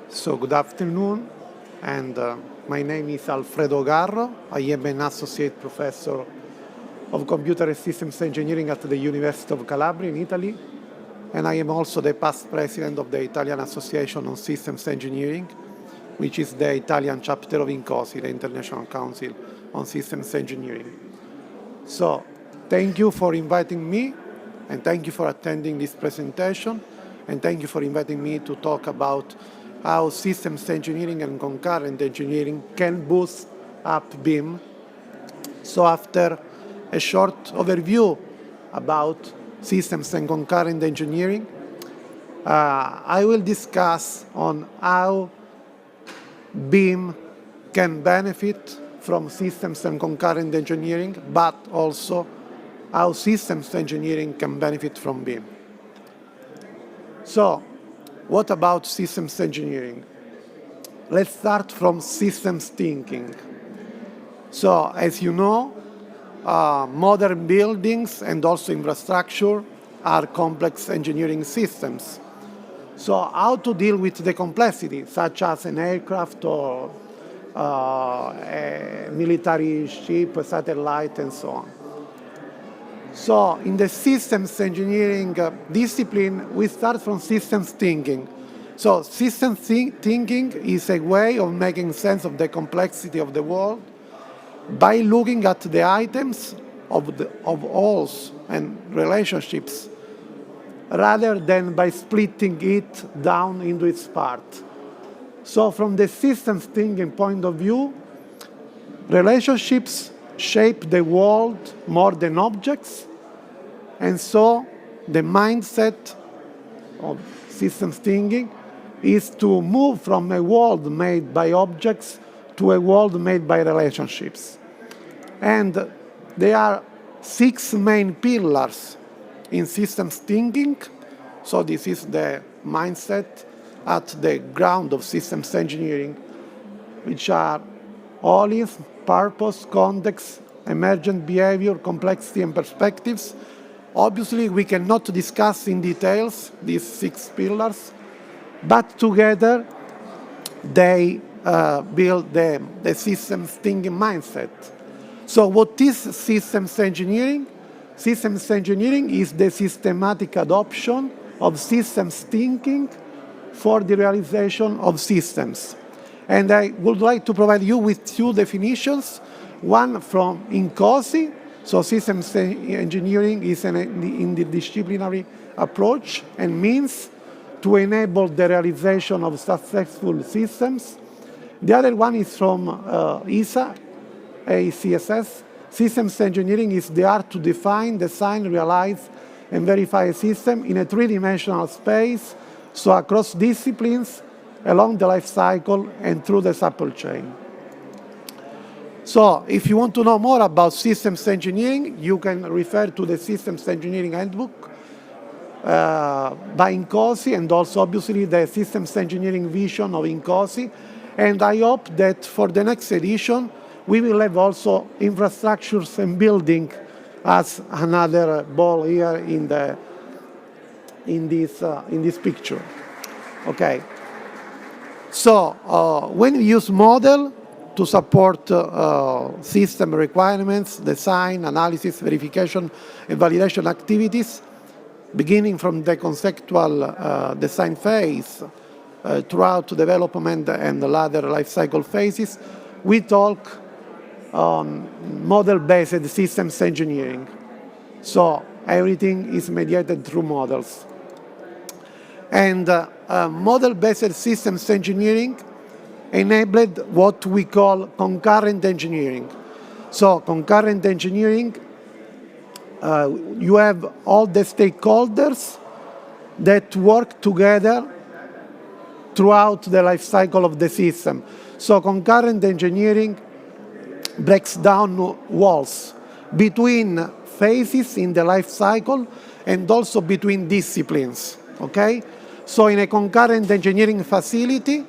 So good afternoon, and my name is Alfredo Garro. I am an associate professor of computer and systems engineering at the University of Calabria in Italy, and I am also the past president of the Italian Association on Systems Engineering, which is the Italian chapter of INCOSI, the International Council on Systems Engineering. So thank you for inviting me, and thank you for attending this presentation, and thank you for inviting me to talk about how systems engineering and concurrent engineering can boost up BIM. So after a short overview about systems and concurrent engineering, I will discuss on how BIM can benefit from systems and concurrent engineering, but also how systems engineering can benefit from BIM. So, what about systems engineering? Let's start from systems thinking. So, as you know, modern buildings and also infrastructure are complex engineering systems. So, how to deal with the complexity, such as an aircraft or a military ship, a satellite, and so on. So in the systems engineering discipline, we start from systems thinking. So systems thinking is a way of making sense of the complexity of the world by looking at the items of alls and relationships rather than by splitting it down into its part. So from the systems thinking point of view, relationships shape the world more than objects, and so the mindset of systems thinking is to move from a world made by objects to a world made by relationships. And there are 6 main pillars in systems thinking. So this is the mindset at the ground of systems engineering, which are holism, purpose, context, emergent behavior, complexity, and perspectives. Obviously, we cannot discuss in details these 6 pillars, but together they build the systems thinking mindset. So what is systems engineering? Systems engineering is the systematic adoption of systems thinking for the realization of systems. And I would like to provide you with 2 definitions. One from INCOSI. So systems engineering is an interdisciplinary approach and means to enable the realization of successful systems. The other one is from ESA, ACSS. Systems engineering is the art to define, design, realize, and verify a system in a 3-dimensional space, so across disciplines, along the life cycle, and through the supply chain. So if you want to know more about systems engineering, you can refer to the Systems Engineering Handbook by INCOSI, and also obviously the Systems Engineering Vision of INCOSI. And I hope that for the next edition, we will have also infrastructures and building as another ball here in this picture. Okay. So when we use model to support system requirements, design, analysis, verification, and validation activities, beginning from the conceptual design phase throughout development and the latter life cycle phases, we talk on model-based systems engineering. So everything is mediated through models. And model-based systems engineering enabled what we call concurrent engineering. So concurrent engineering, you have all the stakeholders that work together throughout the life cycle of the system. So concurrent engineering breaks down walls between phases in the life cycle and also between disciplines, okay? So in a concurrent engineering facility,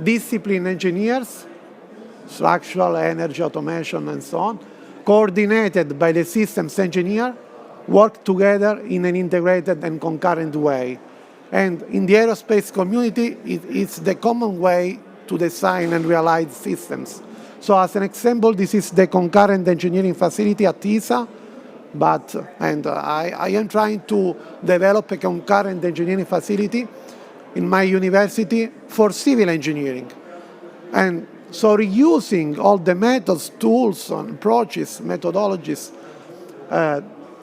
discipline engineers, structural, energy, automation, and so on, coordinated by the systems engineer, work together in an integrated and concurrent way. And in the aerospace community, it's the common way to design and realize systems. So as an example, this is the concurrent engineering facility at ESA, I am trying to develop a concurrent engineering facility in my university for civil engineering. And so reusing all the methods, tools, and approaches, methodologies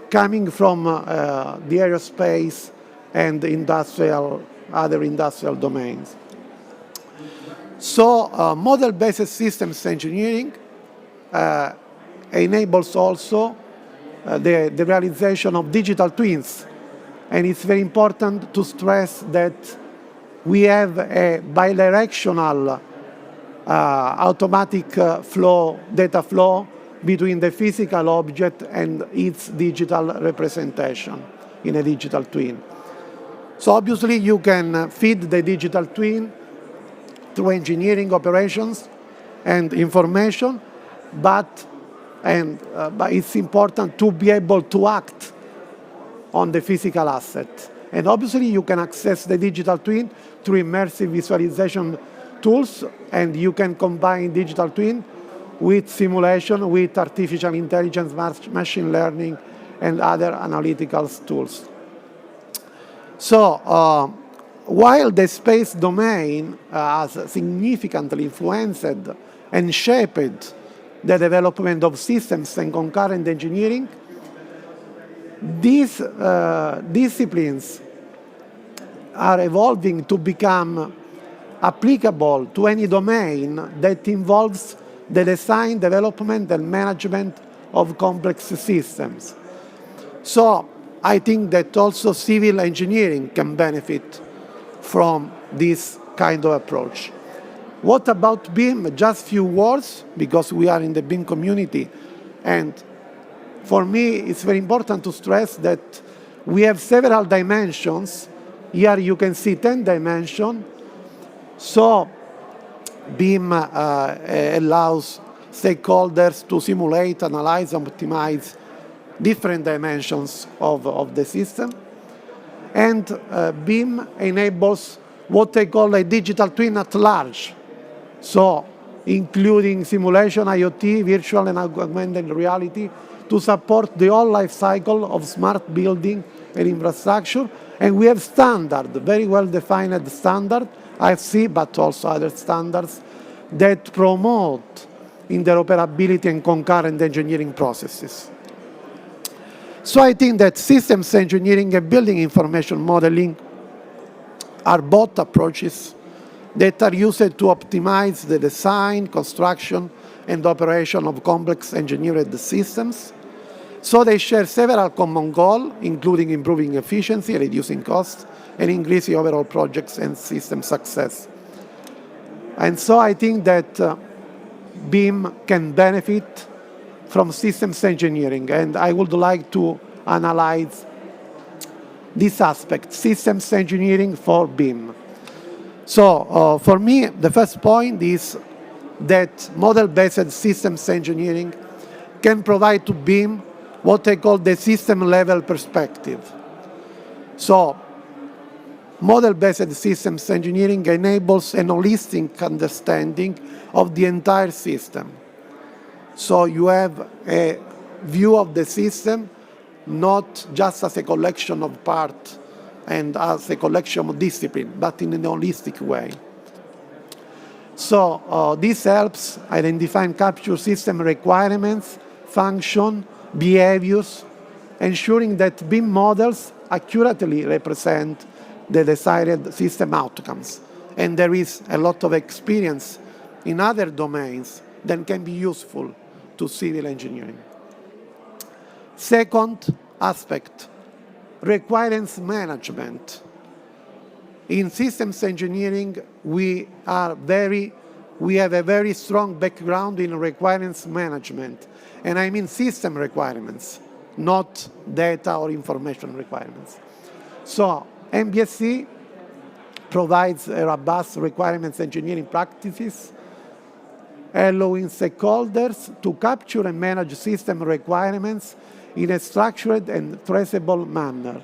coming from the aerospace and other industrial domains. So model-based systems engineering enables also the realization of digital twins. And it's very important to stress that we have a bidirectional automatic data flow between the physical object and its digital representation in a digital twin. So obviously you can feed the digital twin through engineering operations and information, but it's important to be able to act on the physical asset. And obviously you can access the digital twin through immersive visualization tools, and you can combine digital twin with simulation, with artificial intelligence, machine learning, and other analytical tools. So while the space domain has significantly influenced and shaped the development of systems and concurrent engineering, these disciplines are evolving to become applicable to any domain that involves the design, development, and management of complex systems. So I think that also civil engineering can benefit from this kind of approach. What about BIM? Just few words, because we are in the BIM community. And for me, it's very important to stress that we have several dimensions. Here you can see 10 dimensions. So BIM allows stakeholders to simulate, analyze, and optimize different dimensions of the system. And BIM enables what they call a digital twin at large. So including simulation, IoT, virtual and augmented reality, to support the whole life cycle of smart building and infrastructure. And we have standard, very well-defined standard, IFC, but also other standards that promote interoperability and concurrent engineering processes. So I think that systems engineering and building information modeling are both approaches that are used to optimize the design, construction, and operation of complex engineered systems. So they share several common goals, including improving efficiency, reducing costs, and increasing overall projects and system success. And so I think that BIM can benefit from systems engineering, and I would like to analyze this aspect, systems engineering for BIM. So for me, the first point is that model-based systems engineering can provide to BIM what I call the system-level perspective. So model-based systems engineering enables an holistic understanding of the entire system. So you have a view of the system, not just as a collection of parts and as a collection of discipline, but in a holistic way. So this helps identify and capture system requirements, function, behaviors, ensuring that BIM models accurately represent the desired system outcomes. And there is a lot of experience in other domains that can be useful to civil engineering. Second aspect, requirements management. In systems engineering, we have a very strong background in requirements management. And I mean system requirements, not data or information requirements. So MBSC provides a robust requirements engineering practices, allowing stakeholders to capture and manage system requirements in a structured and traceable manner.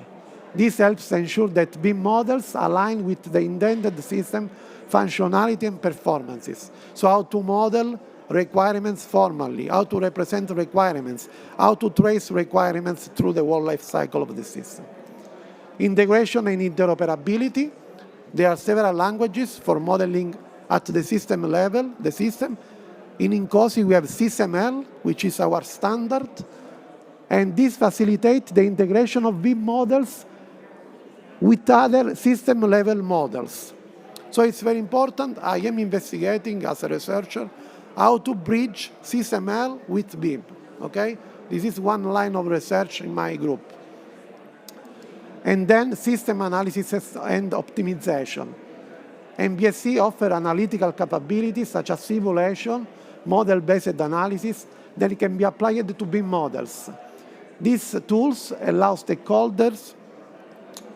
This helps ensure that BIM models align with the intended system functionality and performances. So how to model requirements formally, how to represent requirements, how to trace requirements through the whole life cycle of the system. Integration and interoperability. There are several languages for modeling at the system level, the system. In INCOSI, we have SysML, which is our standard, and this facilitates the integration of BIM models with other system-level models. So it's very important. I am investigating as a researcher how to bridge SysML with BIM, okay? This is one line of research in my group. And then system analysis and optimization. MBSE offers analytical capabilities such as simulation, model-based analysis that can be applied to BIM models. These tools allow stakeholders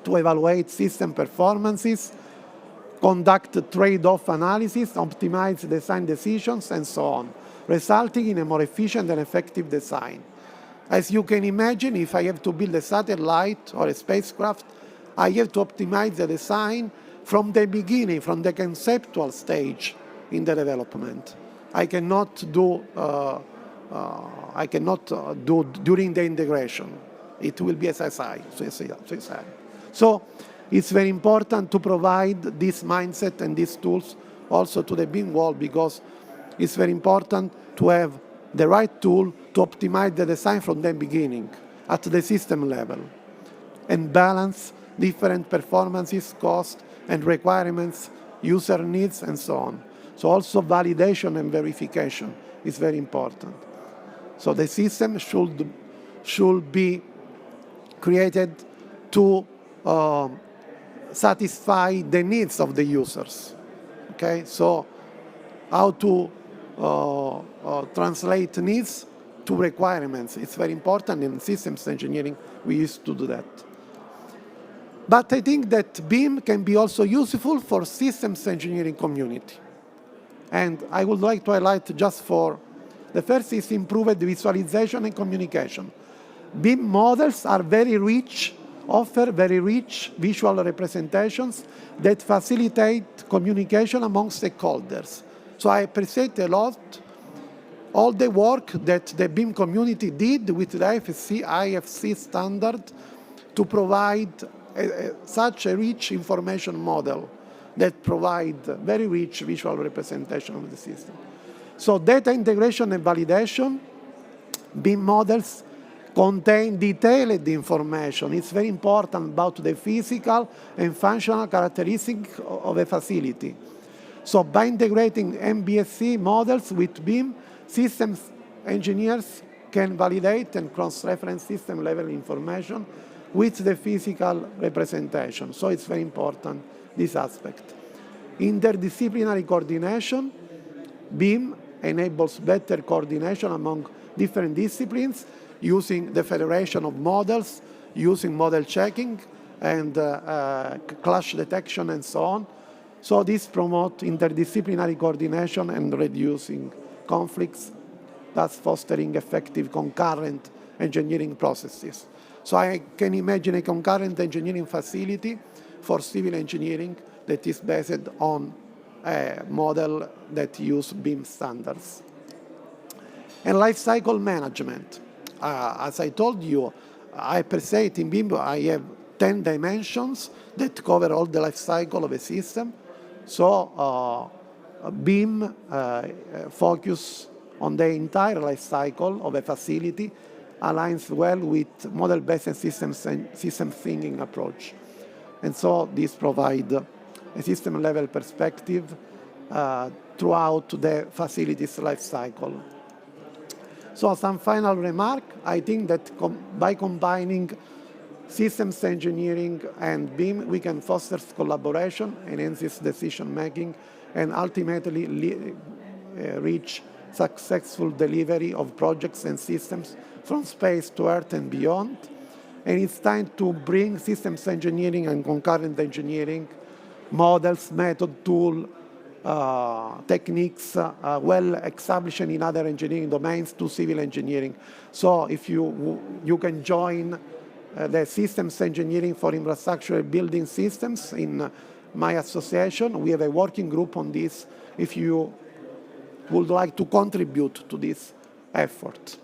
to evaluate system performances, conduct trade-off analysis, optimize design decisions, and so on, resulting in a more efficient and effective design. As you can imagine, if I have to build a satellite or a spacecraft, I have to optimize the design from the beginning, from the conceptual stage in the development. I cannot do during the integration. It will be a suicide. So it's very important to provide this mindset and these tools also to the BIM world, because it's very important to have the right tool to optimize the design from the beginning at the system level and balance different performances, cost, and requirements, user needs, and so on. So also validation and verification is very important. So the system should be created to satisfy the needs of the users. Okay, so how to translate needs to requirements. It's very important in systems engineering. We used to do that. But I think that BIM can be also useful for systems engineering community. And I would like to highlight just four. The first is improved visualization and communication. BIM models are very rich, offer very rich visual representations that facilitate communication among stakeholders. So I appreciate a lot all the work that the BIM community did with the IFC standard to provide such a rich information model that provide very rich visual representation of the system. So data integration and validation, BIM models contain detailed information. It's very important about the physical and functional characteristics of a facility. So by integrating MBSE models with BIM, systems engineers can validate and cross-reference system-level information with the physical representation. So it's very important, this aspect. Interdisciplinary coordination, BIM enables better coordination among different disciplines using the federation of models, using model checking and clash detection and so on. So this promotes interdisciplinary coordination and reducing conflicts, thus fostering effective concurrent engineering processes. So I can imagine a concurrent engineering facility for civil engineering that is based on a model that uses BIM standards. And life cycle management. As I told you, I appreciate in BIM I have 10 dimensions that cover all the life cycle of a system. So BIM focus on the entire life cycle of a facility, aligns well with model-based and system thinking approach. And so this provides a system-level perspective throughout the facility's life cycle. So some final remark, I think that by combining systems engineering and BIM, we can foster collaboration, enhance decision-making, and ultimately reach successful delivery of projects and systems from space to Earth and beyond. And it's time to bring systems engineering and concurrent engineering models, method, tool, techniques well established in other engineering domains to civil engineering. So if you can join the systems engineering for infrastructure building systems in my association. We have a working group on this if you would like to contribute to this effort.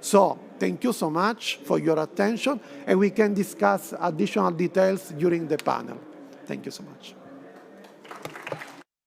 So thank you so much for your attention, and we can discuss additional details during the panel. Thank you so much.